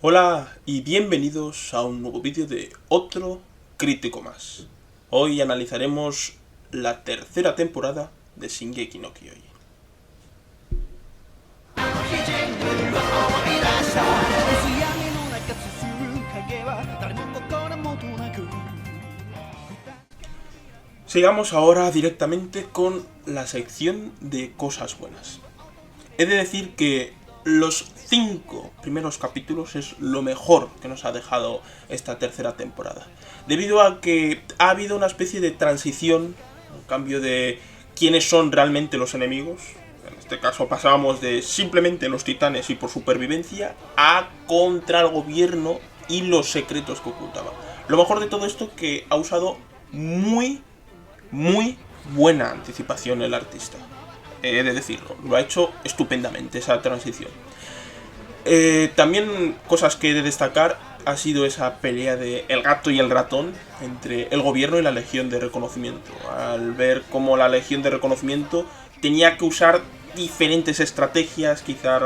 Hola y bienvenidos a un nuevo vídeo de otro crítico más. Hoy analizaremos la tercera temporada de Shingeki no Kyojin. Sigamos ahora directamente con la sección de cosas buenas. He de decir que los 5 primeros capítulos es lo mejor que nos ha dejado esta tercera temporada. Debido a que ha habido una especie de transición, un cambio de quiénes son realmente los enemigos. En este caso pasábamos de simplemente los titanes y por supervivencia a contra el gobierno y los secretos que ocultaba. Lo mejor de todo esto que ha usado muy buena anticipación el artista. He de decirlo, lo ha hecho estupendamente esa transición. También cosas que he de destacar ha sido esa pelea de el gato y el ratón entre el gobierno y la Legión de Reconocimiento. Al ver cómo la Legión de Reconocimiento tenía que usar diferentes estrategias, quizá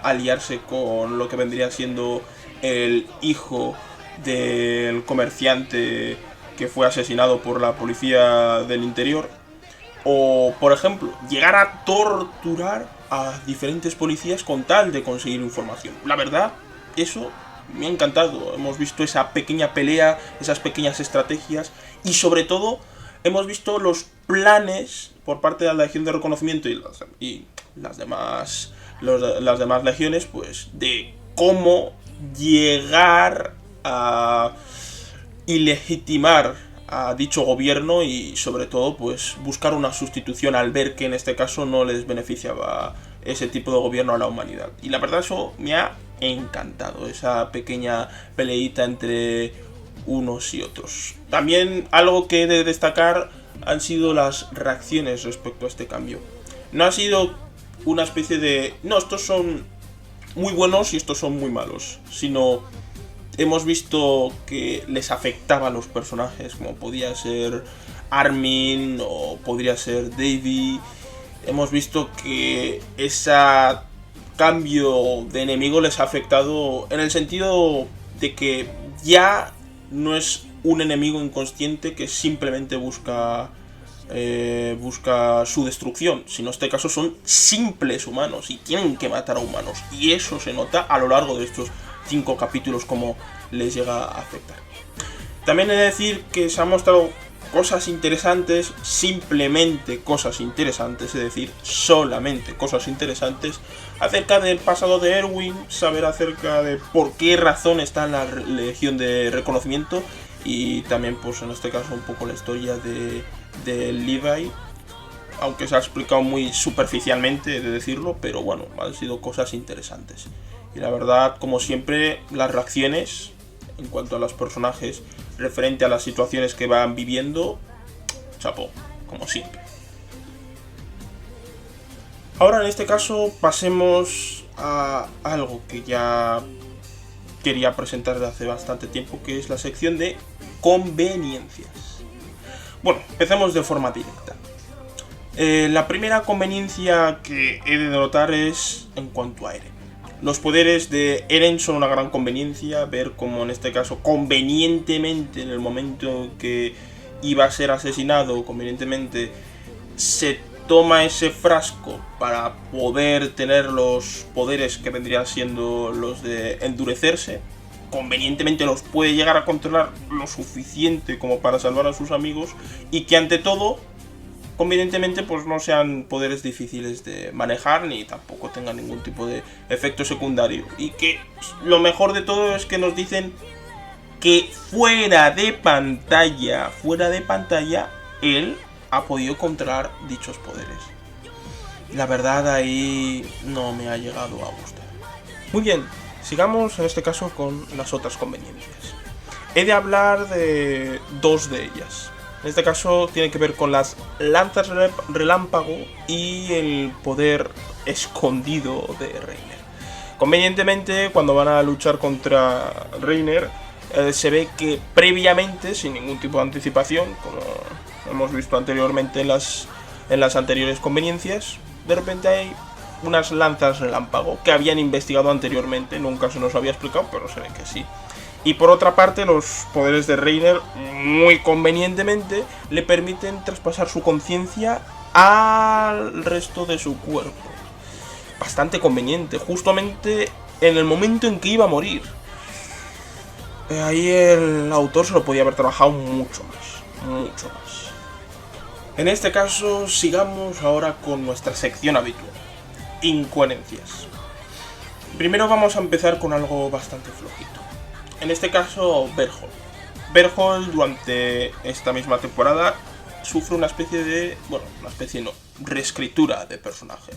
aliarse con lo que vendría siendo el hijo del comerciante que fue asesinado por la policía del interior. O, por ejemplo, llegar a torturar a diferentes policías con tal de conseguir información. La verdad, eso me ha encantado. Hemos visto esa pequeña pelea, esas pequeñas estrategias y sobre todo hemos visto los planes por parte de la Legión de Reconocimiento y las demás legiones, pues, de cómo llegar a ilegitimar a dicho gobierno y sobre todo pues buscar una sustitución al ver que en este caso no les beneficiaba ese tipo de gobierno a la humanidad. Y la verdad eso me ha encantado, esa pequeña peleita entre unos y otros. También algo que he de destacar han sido las reacciones respecto a este cambio. No ha sido una especie de no, estos son muy buenos y estos son muy malos, sino hemos visto que les afectaba a los personajes, como podía ser Armin o podría ser Davy. Hemos visto que ese cambio de enemigo les ha afectado en el sentido de que ya no es un enemigo inconsciente que simplemente busca su destrucción, sino en este caso son simples humanos y tienen que matar a humanos. Y eso se nota a lo largo de estos 5 capítulos como les llega a afectar. También he de decir que se han mostrado cosas interesantes, simplemente cosas interesantes, es decir, solamente cosas interesantes acerca del pasado de Erwin, saber acerca de por qué razón está en la Legión de Reconocimiento y también pues en este caso un poco la historia de Levi, aunque se ha explicado muy superficialmente, he de decirlo, pero bueno, han sido cosas interesantes. Y la verdad, como siempre, las reacciones en cuanto a los personajes referente a las situaciones que van viviendo, chapó, como siempre. Ahora en este caso pasemos a algo que ya quería presentar desde hace bastante tiempo, que es la sección de conveniencias. Bueno, empecemos de forma directa. La primera conveniencia que he de notar es en cuanto a Eren. Los poderes de Eren son una gran conveniencia, ver cómo en este caso convenientemente en el momento que iba a ser asesinado, convenientemente se toma ese frasco para poder tener los poderes que vendrían siendo los de endurecerse, convenientemente los puede llegar a controlar lo suficiente como para salvar a sus amigos y que ante todo convenientemente pues no sean poderes difíciles de manejar ni tampoco tengan ningún tipo de efecto secundario. Y que lo mejor de todo es que nos dicen que fuera de pantalla, él ha podido controlar dichos poderes. La verdad ahí no me ha llegado a gustar. Muy bien, sigamos en este caso con las otras conveniencias. He de hablar de dos de ellas. En este caso tiene que ver con las lanzas relámpago y el poder escondido de Reiner. Convenientemente, cuando van a luchar contra Reiner, se ve que previamente, sin ningún tipo de anticipación, como hemos visto anteriormente en las anteriores conveniencias, de repente hay unas lanzas relámpago que habían investigado anteriormente. Nunca se nos había explicado, pero se ve que sí. Y por otra parte, los poderes de Reiner, muy convenientemente, le permiten traspasar su conciencia al resto de su cuerpo. Bastante conveniente, justamente en el momento en que iba a morir. Ahí el autor se lo podía haber trabajado mucho más. En este caso, sigamos ahora con nuestra sección habitual. Incoherencias. Primero vamos a empezar con algo bastante flojito. En este caso, Bertholdt. Bertholdt durante esta misma temporada sufre una especie de... bueno, una especie no, reescritura de personaje.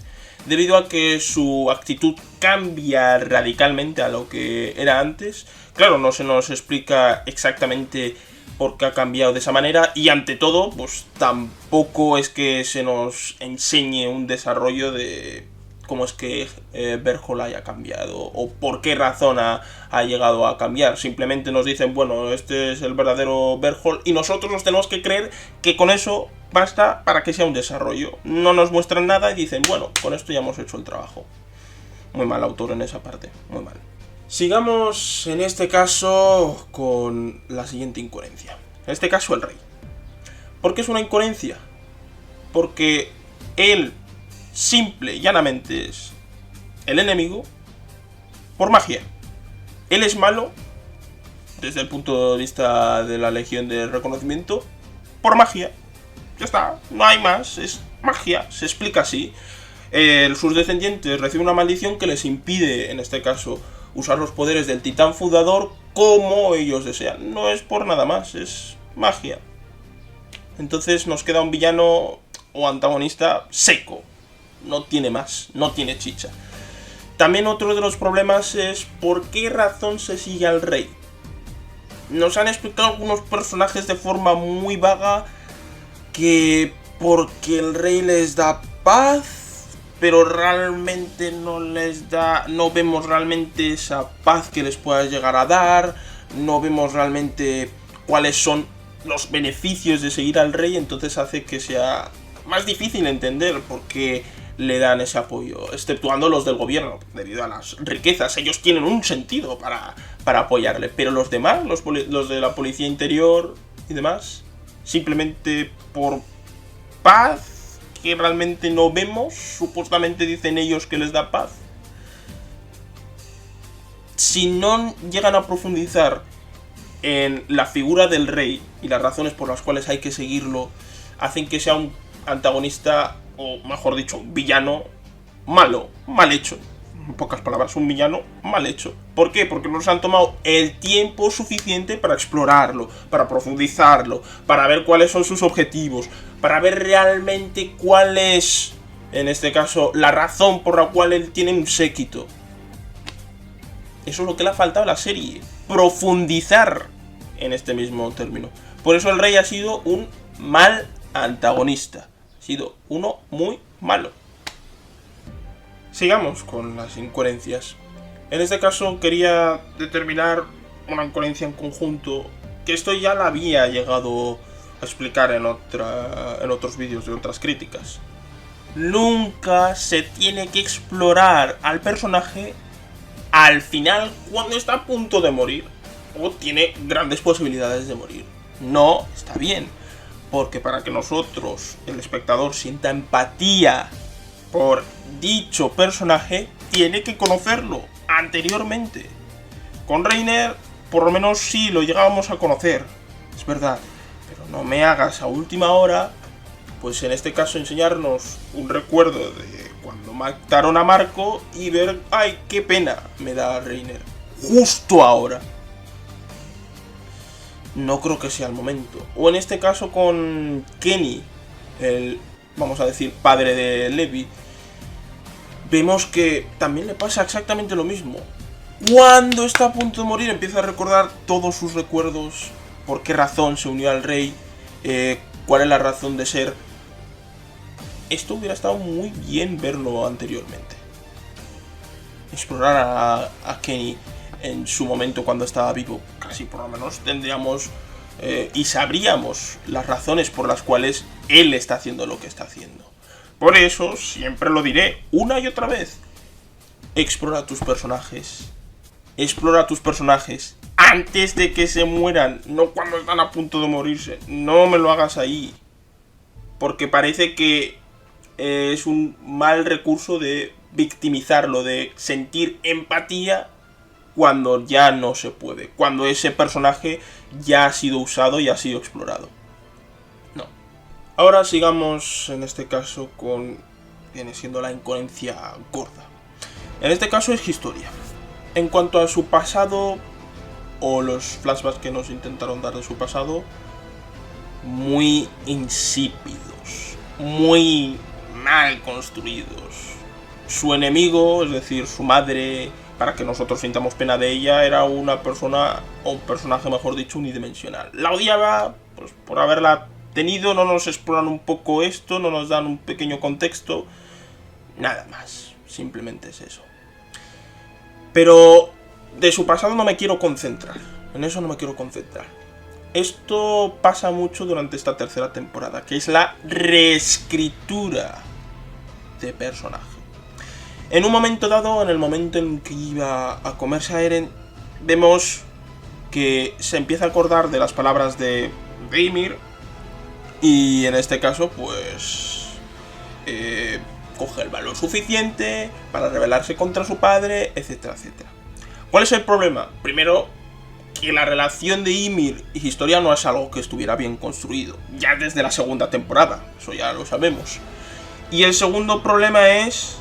Debido a que su actitud cambia radicalmente a lo que era antes. Claro, no se nos explica exactamente por qué ha cambiado de esa manera. Y ante todo, pues tampoco es que se nos enseñe un desarrollo de cómo es que Bertholdt haya cambiado o por qué razón ha llegado a cambiar. Simplemente nos dicen, bueno, este es el verdadero Bertholdt y nosotros nos tenemos que creer que con eso basta para que sea un desarrollo. No nos muestran nada y dicen, bueno, con esto ya hemos hecho el trabajo. Muy mal autor en esa parte, muy mal. Sigamos en este caso con la siguiente incoherencia. En este caso el rey. ¿Por qué es una incoherencia? Porque él simple y llanamente es el enemigo por magia. Él es malo desde el punto de vista de la Legión de Reconocimiento por magia. Ya está, no hay más, es magia, se explica así. Sus descendientes reciben una maldición que les impide, en este caso, usar los poderes del titán fundador como ellos desean. No es por nada más, es magia. Entonces nos queda un villano o antagonista seco. No tiene más, no tiene chicha. También otro de los problemas es por qué razón se sigue al rey. Nos han explicado algunos personajes de forma muy vaga que porque el rey les da paz, pero realmente no les da, no vemos realmente esa paz que les pueda llegar a dar, no vemos realmente cuáles son los beneficios de seguir al rey, entonces hace que sea más difícil entender por qué le dan ese apoyo, exceptuando los del gobierno, debido a las riquezas. Ellos tienen un sentido para apoyarle, pero los demás, los de la policía interior y demás, simplemente por paz, que realmente no vemos, supuestamente dicen ellos que les da paz. Si no llegan a profundizar en la figura del rey y las razones por las cuales hay que seguirlo, hacen que sea un antagonista, o mejor dicho, un villano malo, mal hecho. En pocas palabras, un villano mal hecho. ¿Por qué? Porque no se han tomado el tiempo suficiente para explorarlo, para profundizarlo, para ver cuáles son sus objetivos, para ver realmente cuál es, en este caso, la razón por la cual él tiene un séquito. Eso es lo que le ha faltado a la serie, profundizar en este mismo término. Por eso el rey ha sido un mal antagonista, ha sido uno muy malo. Sigamos con las incoherencias. En este caso quería determinar una incoherencia en conjunto, que esto ya la había llegado a explicar en otros vídeos de otras críticas. Nunca se tiene que explorar al personaje al final cuando está a punto de morir o tiene grandes posibilidades de morir. No está bien, porque para que nosotros, el espectador, sienta empatía por dicho personaje, tiene que conocerlo anteriormente. Con Reiner, por lo menos sí lo llegábamos a conocer, es verdad, pero no me hagas a última hora, pues en este caso enseñarnos un recuerdo de cuando mataron a Marco y ver, ay, qué pena me da Reiner, justo ahora. No creo que sea el momento. O en este caso con Kenny, el, vamos a decir, padre de Levi, vemos que también le pasa exactamente lo mismo. Cuando está a punto de morir empieza a recordar todos sus recuerdos, por qué razón se unió al rey, cuál es la razón de ser. Esto hubiera estado muy bien verlo anteriormente. Explorar a Kenny en su momento cuando estaba vivo. Casi por lo menos tendríamos y sabríamos las razones por las cuales él está haciendo lo que está haciendo. Por eso, siempre lo diré una y otra vez. Explora tus personajes. Explora tus personajes antes de que se mueran, no cuando están a punto de morirse. No me lo hagas ahí. Porque parece que es un mal recurso de victimizarlo, de sentir empatía cuando ya no se puede. Cuando ese personaje ya ha sido usado y ha sido explorado. No. Ahora sigamos en este caso con... viene siendo la incoherencia gorda. En este caso es historia. En cuanto a su pasado, o los flashbacks que nos intentaron dar de su pasado, muy insípidos, muy mal construidos. Su enemigo, es decir, su madre, para que nosotros sintamos pena de ella, era una persona, o un personaje mejor dicho, unidimensional. La odiaba pues, por haberla tenido, no nos exploran un poco esto, no nos dan un pequeño contexto, nada más, simplemente es eso. Pero de su pasado no me quiero concentrar. En eso no me quiero concentrar. Esto pasa mucho durante esta tercera temporada, que es la reescritura de personaje. En un momento dado, en el momento en que iba a comerse a Eren, vemos que se empieza a acordar de las palabras de Ymir. Y en este caso, pues... coge el valor suficiente para rebelarse contra su padre, etcétera, etcétera. ¿Cuál es el problema? Primero, que la relación de Ymir y Historia no es algo que estuviera bien construido, ya desde la segunda temporada, eso ya lo sabemos. Y el segundo problema es...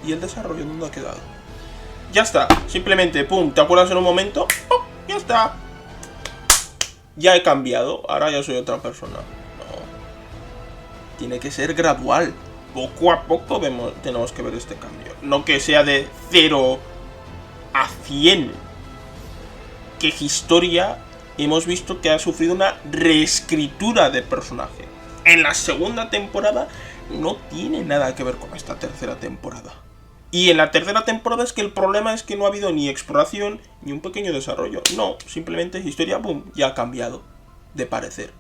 ¿y el desarrollo dónde ha quedado? Ya está, simplemente, pum, ¿te acuerdas en un momento? ¡Pum! Ya está. Ya he cambiado, ahora ya soy otra persona. No. Tiene que ser gradual. Poco a poco tenemos que ver este cambio. No que sea de 0 a 100. Que Historia hemos visto que ha sufrido una reescritura de personaje. En la segunda temporada no tiene nada que ver con esta tercera temporada. Y en la tercera temporada es que el problema es que no ha habido ni exploración ni un pequeño desarrollo. No, simplemente Historia, boom, ya ha cambiado de parecer.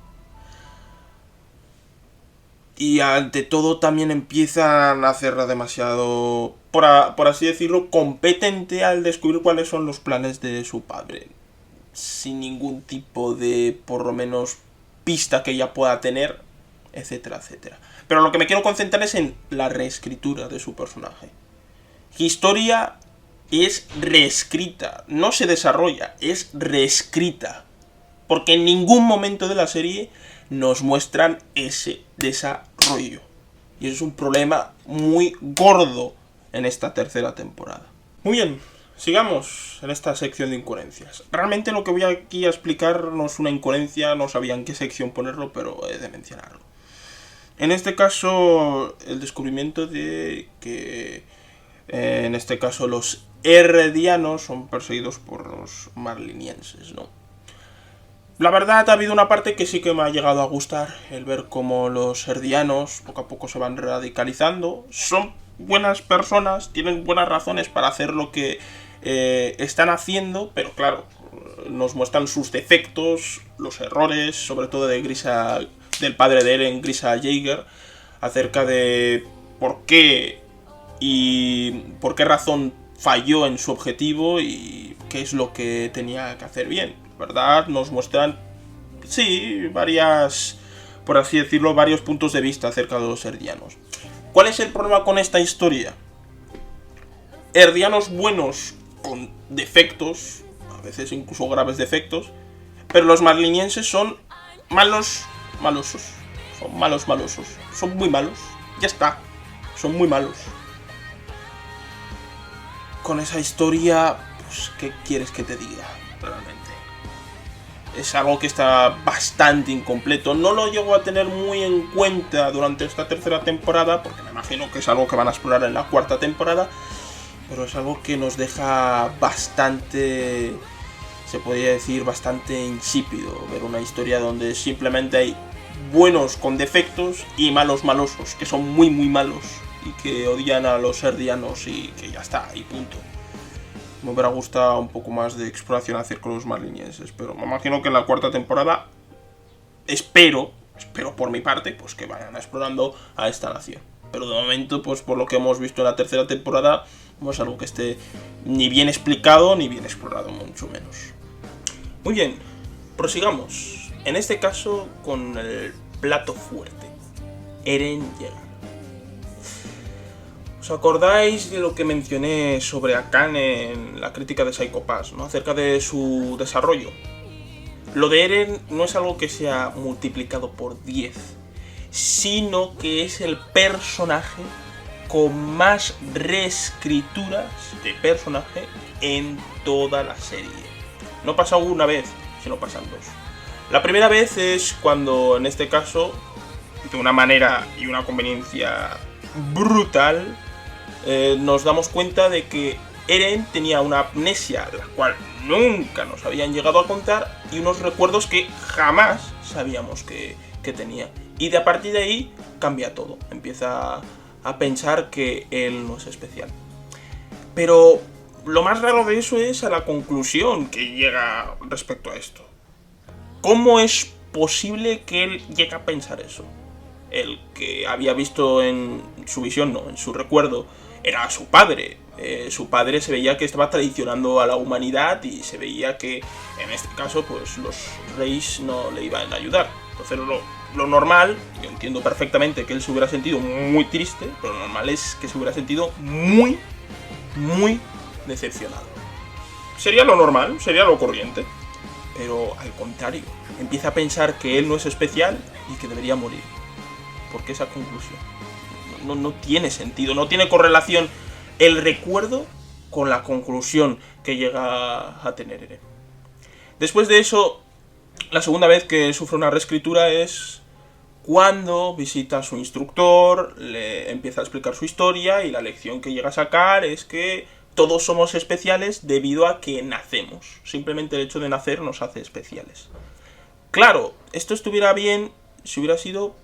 Y ante todo también empiezan a hacerla demasiado, por así decirlo, competente al descubrir cuáles son los planes de su padre. Sin ningún tipo de, por lo menos, pista que ella pueda tener, etcétera, etcétera. Pero lo que me quiero concentrar es en la reescritura de su personaje. Historia es reescrita, no se desarrolla, es reescrita. Porque en ningún momento de la serie nos muestran ese desarrollo. Y eso es un problema muy gordo en esta tercera temporada. Muy bien, sigamos en esta sección de incoherencias. Realmente lo que voy aquí a explicar no es una incoherencia, no sabía en qué sección ponerlo, pero he de mencionarlo. En este caso, el descubrimiento de que, en este caso, los heredianos son perseguidos por los marlinienses, ¿no? La verdad, ha habido una parte que sí que me ha llegado a gustar, el ver cómo los heredianos poco a poco se van radicalizando. Son buenas personas, tienen buenas razones para hacer lo que están haciendo, pero claro, nos muestran sus defectos, los errores, sobre todo de Grisa, del padre de Eren, Grisa Jaeger, acerca de por qué y por qué razón falló en su objetivo y qué es lo que tenía que hacer bien, ¿verdad? Nos muestran, sí, varias, por así decirlo, varios puntos de vista acerca de los heredianos. ¿Cuál es el problema con esta historia? Heredianos buenos con defectos, a veces incluso graves defectos, pero los marlinienses son malos malosos. Son malos malosos. Son muy malos. Ya está. Son muy malos. Con esa historia, pues, ¿qué quieres que te diga? Realmente. Es algo que está bastante incompleto. No lo llego a tener muy en cuenta durante esta tercera temporada, porque me imagino que es algo que van a explorar en la cuarta temporada, pero es algo que nos deja bastante, se podría decir, bastante insípido. Ver una historia donde simplemente hay buenos con defectos y malos malosos, que son muy muy malos y que odian a los heredianos y que ya está, y punto. Me hubiera gustado un poco más de exploración acerca de los marlinienses, pero me imagino que en la cuarta temporada espero por mi parte, pues que vayan explorando a esta nación. Pero de momento, pues por lo que hemos visto en la tercera temporada, no es algo que esté ni bien explicado ni bien explorado, mucho menos. Muy bien, prosigamos. En este caso, con el plato fuerte. Eren llega. ¿Os acordáis de lo que mencioné sobre Akane en la crítica de Psycho Pass, ¿no? Acerca de su desarrollo? Lo de Eren no es algo que sea multiplicado por 10, sino que es el personaje con más reescrituras de personaje en toda la serie. No pasa una vez, sino pasan dos. La primera vez es cuando, en este caso, de una manera y una conveniencia brutal, nos damos cuenta de que Eren tenía una amnesia, la cual nunca nos habían llegado a contar, y unos recuerdos que jamás sabíamos que tenía. Y de a partir de ahí cambia todo. Empieza a pensar que él no es especial. Pero lo más raro de eso es a la conclusión que llega respecto a esto. ¿Cómo es posible que él llegue a pensar eso? El que había visto en su visión, no, en su recuerdo, era su padre. Su padre se veía que estaba traicionando a la humanidad y se veía que, en este caso, pues los reyes no le iban a ayudar. Entonces lo normal, yo entiendo perfectamente que él se hubiera sentido muy triste, pero lo normal es que se hubiera sentido muy, muy decepcionado. Sería lo normal, sería lo corriente. Pero al contrario, empieza a pensar que él no es especial y que debería morir. ¿Por qué esa conclusión? No tiene sentido, no tiene correlación el recuerdo con la conclusión que llega a tener Eren. Después de eso, la segunda vez que sufre una reescritura es cuando visita a su instructor, le empieza a explicar su historia y la lección que llega a sacar es que todos somos especiales debido a que nacemos. Simplemente el hecho de nacer nos hace especiales. Claro, esto estuviera bien si hubiera sido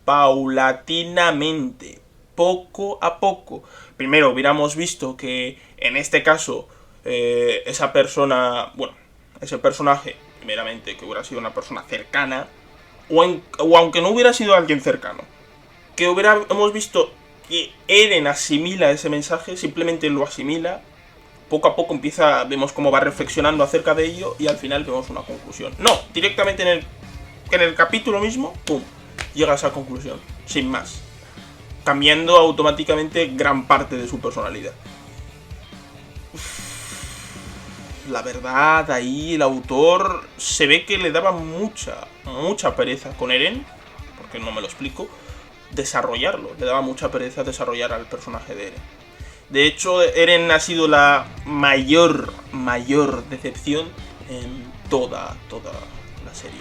paulatinamente, poco a poco. Primero hubiéramos visto que en este caso esa persona, bueno, ese personaje, primeramente que hubiera sido una persona cercana, o aunque no hubiera sido alguien cercano, que hemos visto que Eren asimila ese mensaje, simplemente lo asimila, poco a poco vemos cómo va reflexionando acerca de ello y al final vemos una conclusión. No, directamente en el capítulo mismo, ¡pum!, llega a esa conclusión, sin más, cambiando automáticamente gran parte de su personalidad. La verdad, ahí el autor se ve que le daba mucha pereza con Eren, porque no me lo explico, desarrollarlo. Le daba mucha pereza desarrollar al personaje de Eren. De hecho, Eren ha sido la mayor decepción en toda la serie.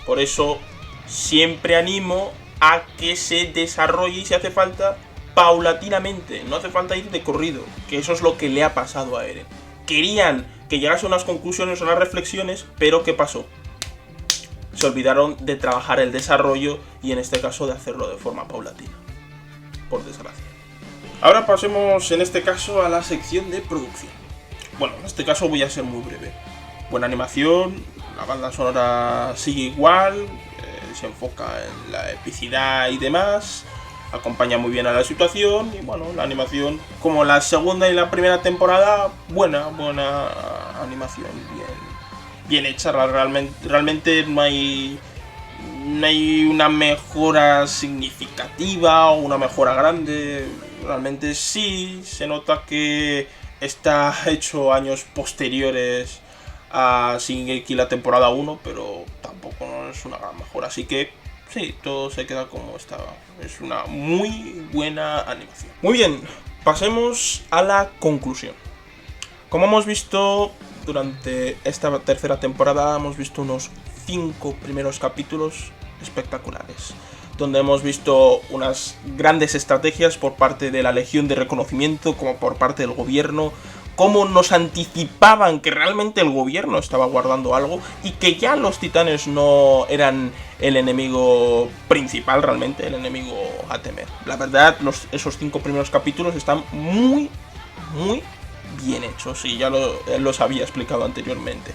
Por eso siempre animo a que se desarrolle, y si hace falta, paulatinamente. No hace falta ir de corrido, que eso es lo que le ha pasado a Eren. Querían que llegase a unas conclusiones o unas reflexiones, pero ¿qué pasó? Se olvidaron de trabajar el desarrollo y en este caso de hacerlo de forma paulatina. Por desgracia. Ahora pasemos en este caso a la sección de producción. Bueno, en este caso voy a ser muy breve. Buena animación, la banda sonora sigue igual, se enfoca en la epicidad y demás, acompaña muy bien a la situación y bueno, la animación, como la segunda y la primera temporada, buena animación, bien hecha. Realmente no hay una mejora significativa o una mejora grande. Realmente sí se nota que está hecho años posteriores a Shingeki la temporada 1, pero tampoco no es una gran mejora, así que sí, todo se queda como estaba. Es una muy buena animación. Muy bien, pasemos a la conclusión. Como hemos visto durante esta tercera temporada, hemos visto unos 5 primeros capítulos espectaculares, donde hemos visto unas grandes estrategias por parte de la Legión de Reconocimiento, como por parte del gobierno, cómo nos anticipaban que realmente el gobierno estaba guardando algo y que ya los titanes no eran el enemigo principal realmente, el enemigo a temer. La verdad, esos 5 primeros capítulos están muy bien hechos y ya los había explicado anteriormente.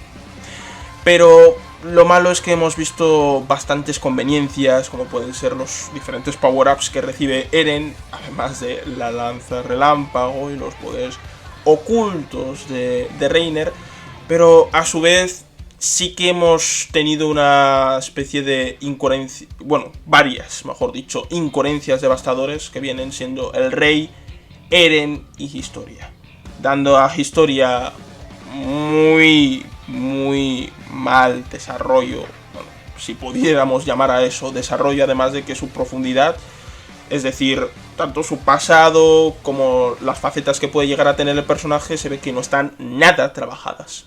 Pero Lo malo es que hemos visto bastantes conveniencias, como pueden ser los diferentes power-ups que recibe Eren, además de la lanza relámpago y los poderes ocultos de Reiner, pero a su vez sí que hemos tenido una especie de incoherencia, bueno, varias, mejor dicho, incoherencias devastadores que vienen siendo el Rey, Eren y Historia, dando a Historia muy mal desarrollo, bueno, si pudiéramos llamar a eso desarrollo, además de que su profundidad, es decir, tanto su pasado como las facetas que puede llegar a tener el personaje, se ve que no están nada trabajadas.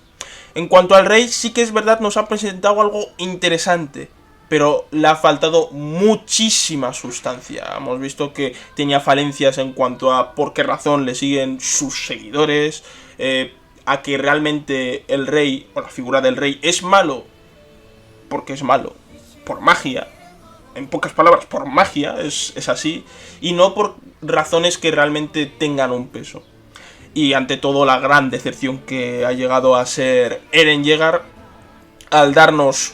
En cuanto al Rey, sí que es verdad, nos ha presentado algo interesante, pero le ha faltado muchísima sustancia. Hemos visto que tenía falencias en cuanto a por qué razón le siguen sus seguidores, a que realmente el Rey, o la figura del Rey, es malo porque es malo, por magia. En pocas palabras, por magia, es así, y no por razones que realmente tengan un peso. Y ante todo la gran decepción que ha llegado a ser Eren Yeager al darnos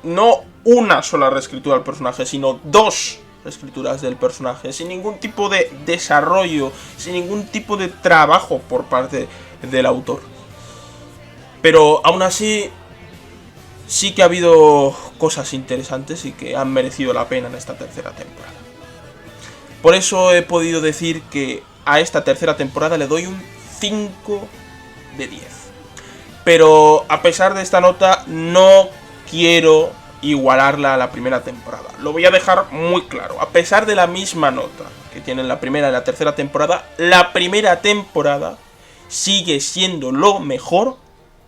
no una sola reescritura del personaje, sino dos reescrituras del personaje, sin ningún tipo de desarrollo, sin ningún tipo de trabajo por parte del autor. Pero aún así sí que ha habido cosas interesantes y que han merecido la pena en esta tercera temporada. Por eso he podido decir que a esta tercera temporada le doy un 5 de 10. Pero a pesar de esta nota, no quiero igualarla a la primera temporada. Lo voy a dejar muy claro. A pesar de la misma nota que tienen la primera y la tercera temporada, la primera temporada sigue siendo lo mejor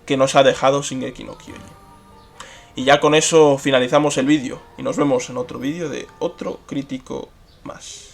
que nos ha dejado Shingeki no Kyojin. Y ya con eso finalizamos el vídeo y nos vemos en otro vídeo de otro crítico más.